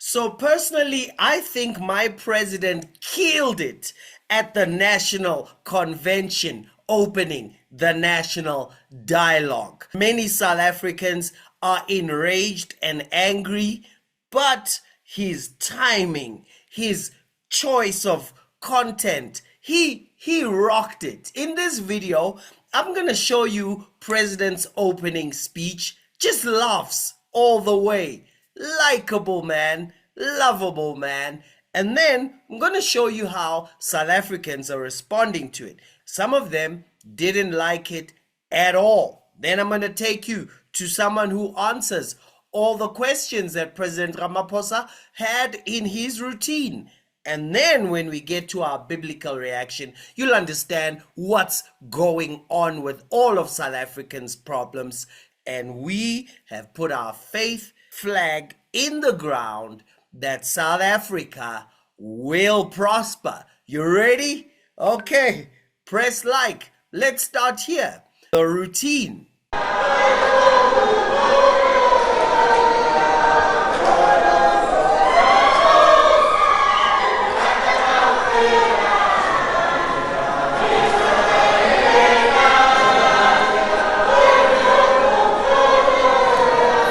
So personally, I think my president killed it at the National Convention opening the national dialogue. Many South Africans are enraged and angry, but his timing, his choice of content, he rocked it. In this video, I'm gonna show you President's opening speech. Just laughs all the way. Likable man, lovable man. And then I'm gonna show you how South Africans are responding to it. Some of them didn't like it at all. Then I'm gonna take you to someone who answers all the questions that President Ramaphosa had in his routine. And then when we get to our biblical reaction, you'll understand what's going on with all of South Africans' problems. And we have put our faith flag in the ground that South Africa will prosper. You ready? Okay, press like. Let's start here. The routine.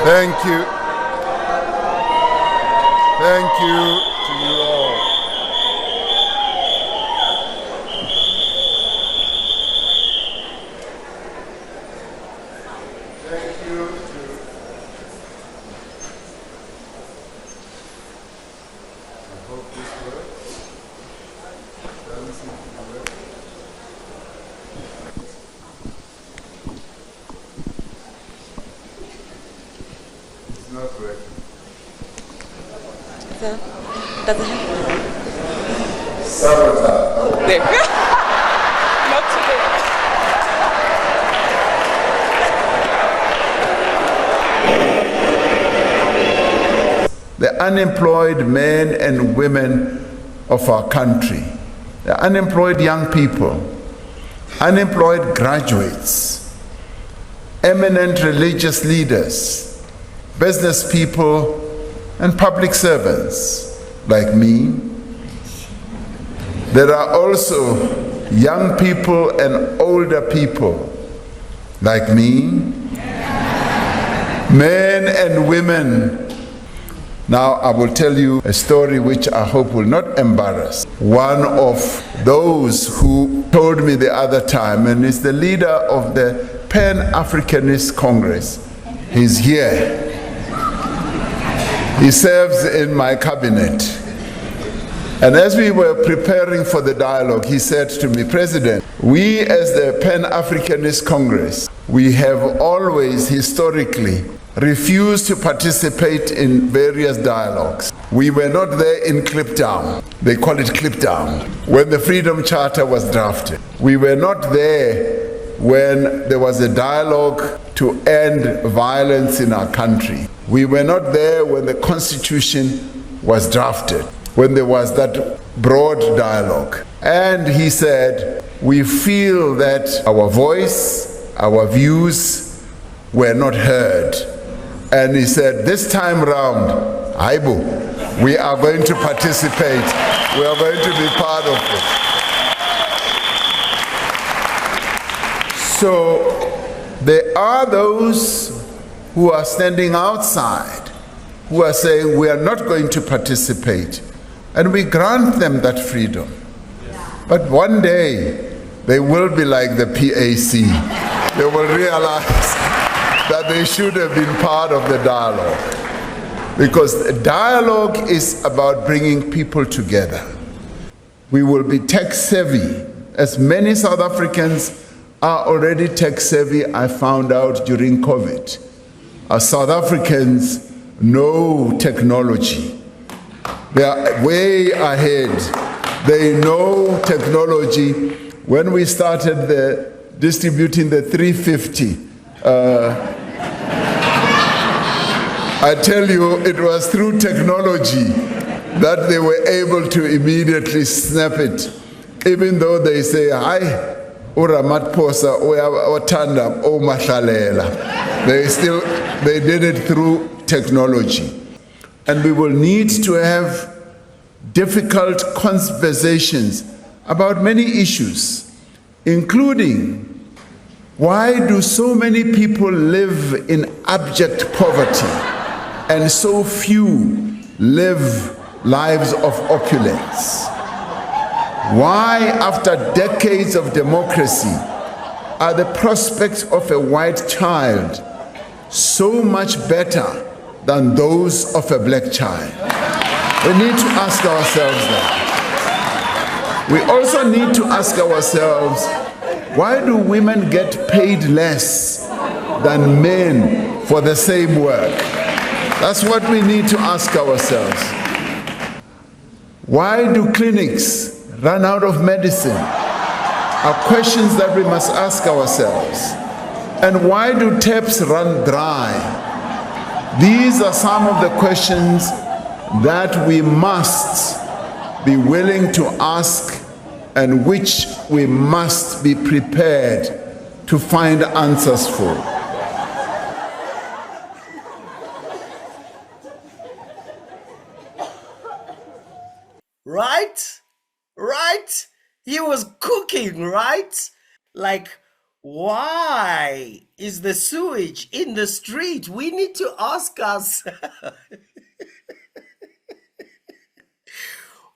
Thank you. Thank you to you all. Thank you to... I hope this works. Doesn't seem to be working. It's not working. Does it have? Sabotage. There. Not today. The unemployed men and women of our country, the unemployed young people, unemployed graduates, eminent religious leaders, business people, and public servants like me. There are also young people and older people like me, men and women. Now I will tell you a story which I hope will not embarrass one of those who told me the other time, and is the leader of the Pan-Africanist Congress. He's here. He serves in my cabinet. And as we were preparing for the dialogue, he said to me, President, we as the Pan-Africanist Congress, we have always historically refused to participate in various dialogues. We were not there in Cliptown. They call it Cliptown. When the Freedom Charter was drafted. We were not there when there was a dialogue to end violence in our country. We were not there when the Constitution was drafted, when there was that broad dialogue. And he said, we feel that our voice, our views were not heard. And he said, this time round, Aibu, we are going to participate. We are going to be part of it. So there are those who are standing outside, who are saying we are not going to participate. And we grant them that freedom. But one day, they will be like the PAC. They will realize that they should have been part of the dialogue. Because dialogue is about bringing people together. We will be tech savvy. As many South Africans are already tech savvy, I found out during COVID. South Africans know technology. They are way ahead. They know technology. When we started distributing the 350, I tell you, it was through technology that they were able to immediately snap it. Even though they say, hi, Ramaphosa, Otanda, Mahlalela. They did it through technology. And we will need to have difficult conversations about many issues, including why do so many people live in abject poverty and so few live lives of opulence? Why, after decades of democracy, are the prospects of a white child so much better than those of a black child? We need to ask ourselves that. We also need to ask ourselves, why do women get paid less than men for the same work? That's what we need to ask ourselves. Why do clinics run out of medicine? Are questions that we must ask ourselves. And why do taps run dry? These are some of the questions that we must be willing to ask and which we must be prepared to find answers for. Right? Right? He was cooking, right? Like, why is the sewage in the street? We need to ask ourselves.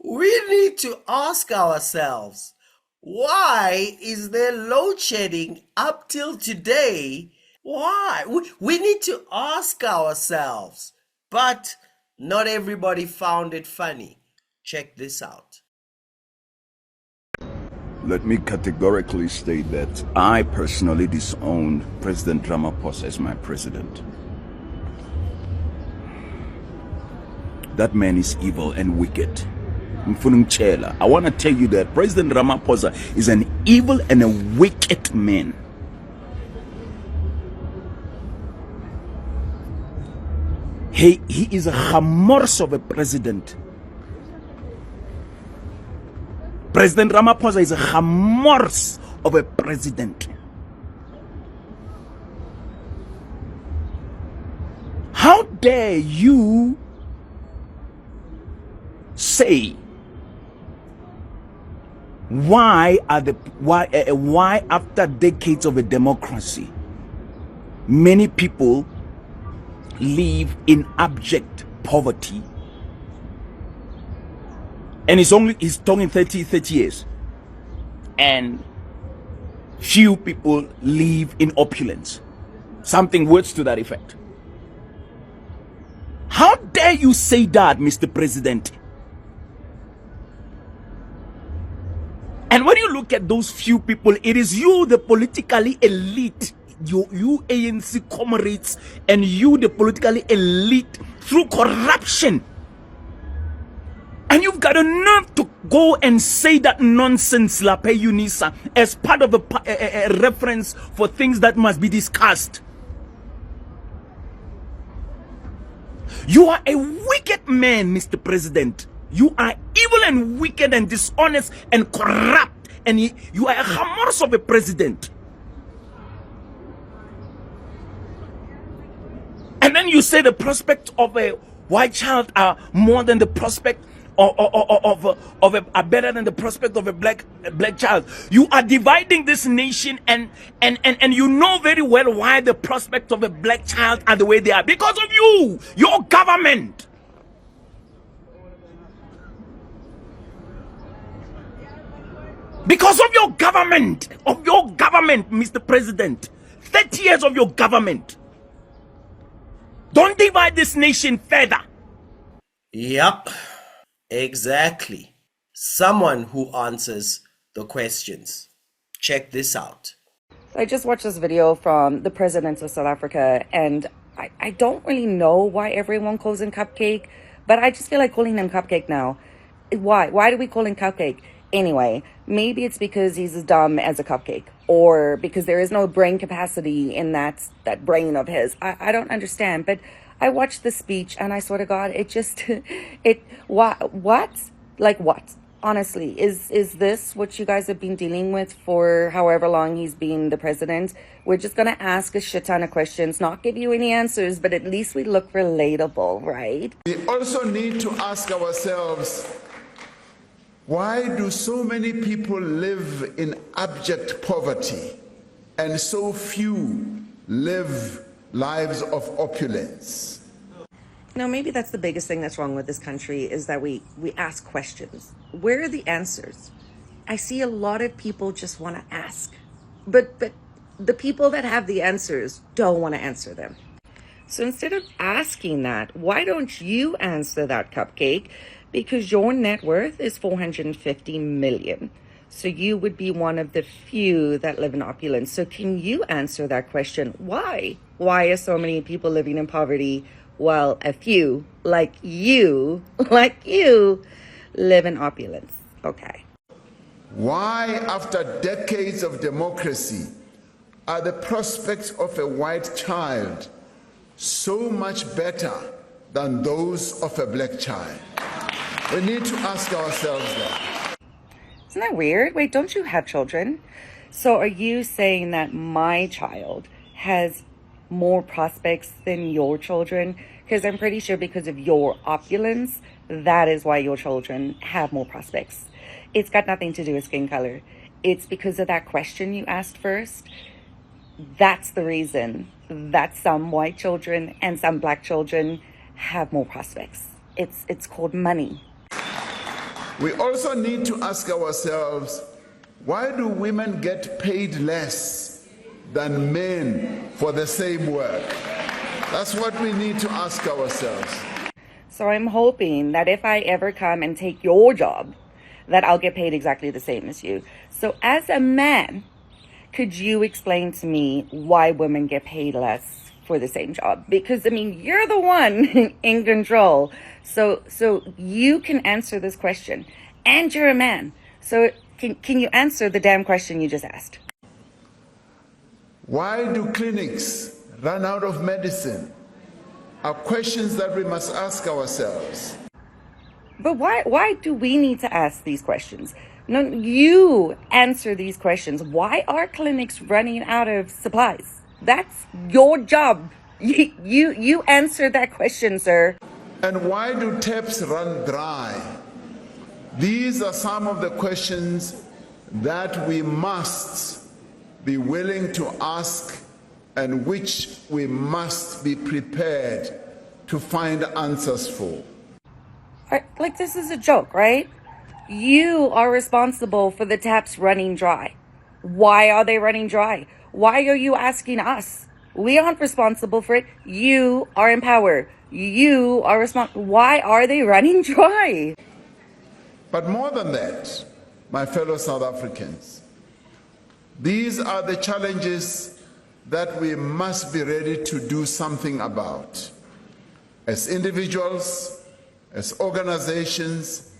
We need to ask ourselves, why is there load shedding up till today? Why? We need to ask ourselves. But not everybody found it funny. Check this out. Let me categorically state that I personally disown President Ramaphosa as my president. That man is evil and wicked. I want to tell you that President Ramaphosa is an evil and a wicked man. He is a hamors of a president. President Ramaphosa is a hamors of a president. How dare you say why after decades of a democracy many people live in abject poverty, and he's talking 30 years, and few people live in opulence, something words to that effect? How dare you say that, Mr. President? And when you look at those few people, it is you, the politically elite, you ANC comrades, and you, the politically elite, through corruption. And you've got a nerve to go and say that nonsense, Lape Unisa, as part of a reference for things that must be discussed. You are a wicked man, Mr. President. You are evil and wicked and dishonest and corrupt, and you are a hamors of a president. And then you say the prospect of a white child are more than the prospect are better than the prospect of a black child. You are dividing this nation, and you know very well why the prospect of a black child are the way they are, because of you, your government. Because of your government, Mr. President. 30 years of your government. Don't divide this nation further. Yep, exactly. Someone who answers the questions. Check this out. I just watched this video from the president of South Africa, and I don't really know why everyone calls him Cupcake, but I just feel like calling him Cupcake now. Why? Why do we call him Cupcake? Anyway, maybe it's because he's as dumb as a cupcake, or because there is no brain capacity in that brain of his. I don't understand, but I watched the speech, and I swear to God, it just, what? Like what? Honestly, is this what you guys have been dealing with for however long he's been the president? We're just gonna ask a shit ton of questions, not give you any answers, but at least we look relatable, right? We also need to ask ourselves, why do so many people live in abject poverty and so few live lives of opulence? No, maybe that's the biggest thing that's wrong with this country is that we ask questions. Where are the answers? I see a lot of people just want to ask, but the people that have the answers don't want to answer them. So instead of asking that, why don't you answer that, Cupcake? Because your net worth is 450 million. So you would be one of the few that live in opulence. So can you answer that question? Why? Why are so many people living in poverty while a few like you, live in opulence? Okay. Why, after decades of democracy, are the prospects of a white child so much better than those of a black child? We need to ask ourselves that. Isn't that weird? Wait, don't you have children? So are you saying that my child has more prospects than your children? Because I'm pretty sure because of your opulence, that is why your children have more prospects. It's got nothing to do with skin color. It's because of that question you asked first. That's the reason that some white children and some black children have more prospects. It's called money. We also need to ask ourselves, why do women get paid less than men for the same work? That's what we need to ask ourselves. So I'm hoping that if I ever come and take your job, that I'll get paid exactly the same as you. So as a man, could you explain to me why women get paid less for the same job? Because, I mean, you're the one in control. So you can answer this question. And you're a man. So can you answer the damn question you just asked? Why do clinics run out of medicine? Are questions that we must ask ourselves. But why do we need to ask these questions? No, you answer these questions. Why are clinics running out of supplies? That's your job. You answer that question, sir. And why do taps run dry? These are some of the questions that we must be willing to ask and which we must be prepared to find answers for. Like, this is a joke, right? You are responsible for the taps running dry. Why are they running dry? Why are you asking us? We aren't responsible for it. You are in power. You are responsible. Why are they running dry? But more than that, my fellow South Africans, these are the challenges that we must be ready to do something about. As individuals, as organizations,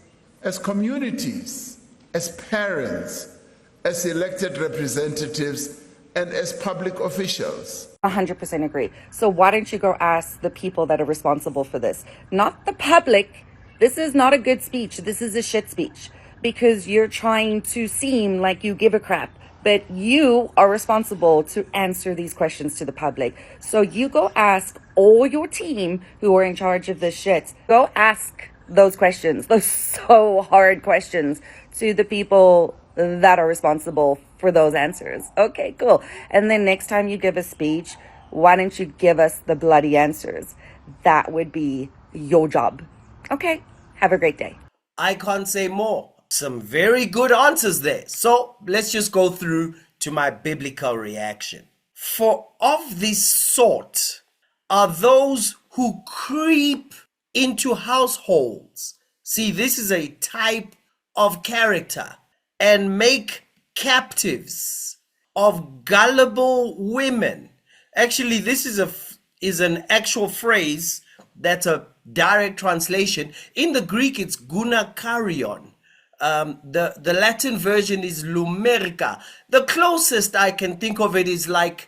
as communities, as parents, as elected representatives, and as public officials. 100% agree. So why don't you go ask the people that are responsible for this? Not the public. This is not a good speech. This is a shit speech because you're trying to seem like you give a crap. But you are responsible to answer these questions to the public. So you go ask all your team who are in charge of this shit. Go ask those questions, those so hard questions to the people that are responsible for those answers. Okay, cool. And then next time you give a speech, why don't you give us the bloody answers? That would be your job. Okay, have a great day. I can't say more. Some very good answers there. So let's just go through to my biblical reaction. For of this sort are those who creep into households. See, this is a type of character, and make captives of gullible women. Actually, this is an actual phrase that's a direct translation. In the Greek, it's gunakarion. The Latin version is lumerica. The closest I can think of it is like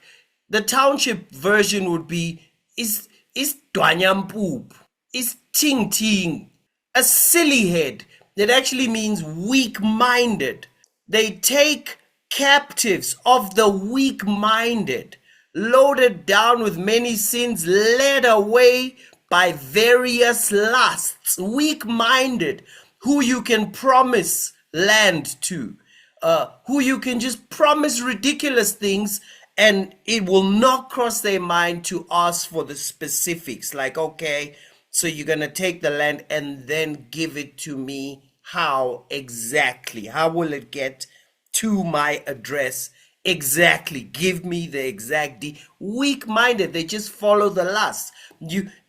the township version would be is dwanyampoop, is ting ting, a silly head. It actually means weak-minded. They take captives of the weak-minded, loaded down with many sins, led away by various lusts. Weak-minded, who you can promise land to, who you can just promise ridiculous things and it will not cross their mind to ask for the specifics. Like, okay, so you're going to take the land and then give it to me. How exactly? How will it get to my address? Exactly. Give me the exact weak-minded. They just follow the lust.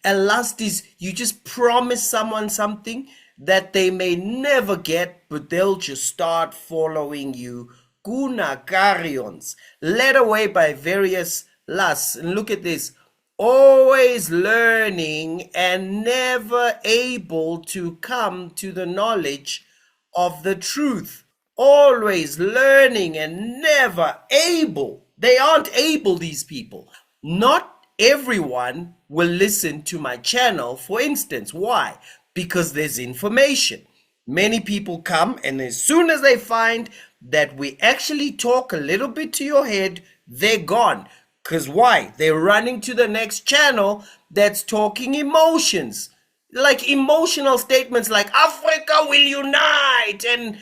A lust is you just promise someone something that they may never get, but they'll just start following you. Kuna carrions, led away by various lusts. And look at this. Always learning and never able to come to the knowledge of the truth. Always learning and never able. They aren't able, these people. Not everyone will listen to my channel, for instance. Why? Because there's information. Many people come, and as soon as they find that we actually talk a little bit to your head, they're gone. Because why? They're running to the next channel that's talking emotions. Like emotional statements like Africa will unite and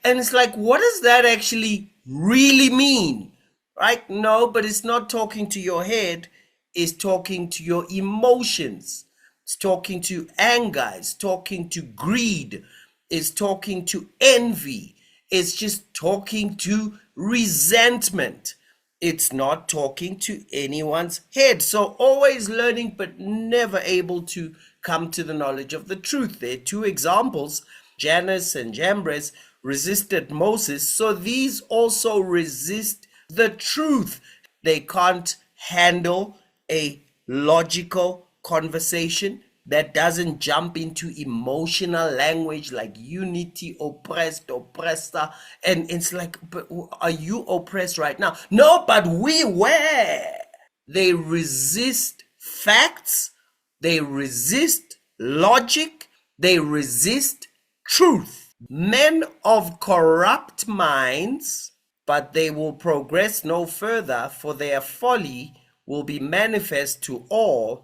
it's like, what does that actually really mean? Right? No, but it's not talking to your head, it's talking to your emotions. It's talking to anger, it's talking to greed, it's talking to envy, it's just talking to resentment. It's not talking to anyone's head. So always learning, but never able to come to the knowledge of the truth. There are two examples. Jannes and Jambres resisted Moses, so these also resist the truth. They can't handle a logical conversation that doesn't jump into emotional language like unity, oppressed, oppressor. And it's like, but are you oppressed right now? No, but we were. They resist facts, they resist logic, they resist truth. Men of corrupt minds, but they will progress no further, for their folly will be manifest to all,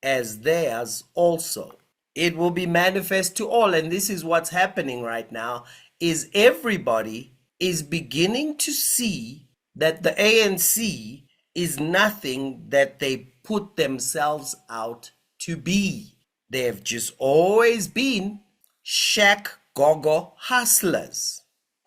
as theirs also. It will be manifest to all, and this is what's happening right now, is everybody is beginning to see that the ANC is nothing that they put themselves out to be. They've just always been shack gogo hustlers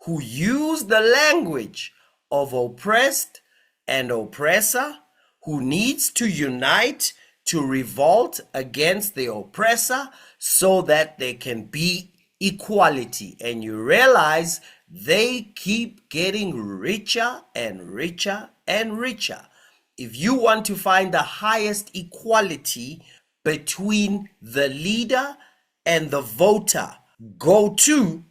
who use the language of oppressed and oppressor, who needs to unite to revolt against the oppressor so that there can be equality. And you realize they keep getting richer and richer and richer. If you want to find the highest equality between the leader and the voter, go to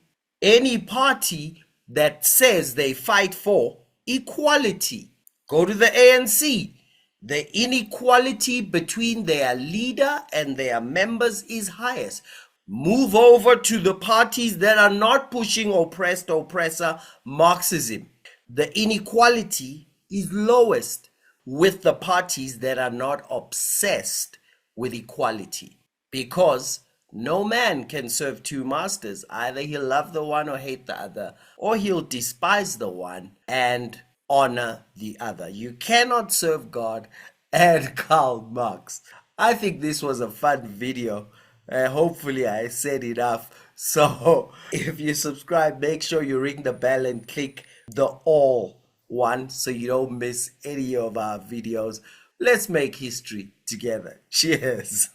any party that says they fight for equality. Go to the ANC. The inequality between their leader and their members is highest. Move over to the parties that are not pushing oppressed, oppressor Marxism. The inequality is lowest with the parties that are not obsessed with equality, because no man can serve two masters. Either he'll love the one or hate the other, or he'll despise the one and honor the other. You cannot serve God and Karl Marx. I think this was a fun video. Hopefully I said enough. So if you subscribe, make sure you ring the bell and click the all one so you don't miss any of our videos. Let's make history together. Cheers.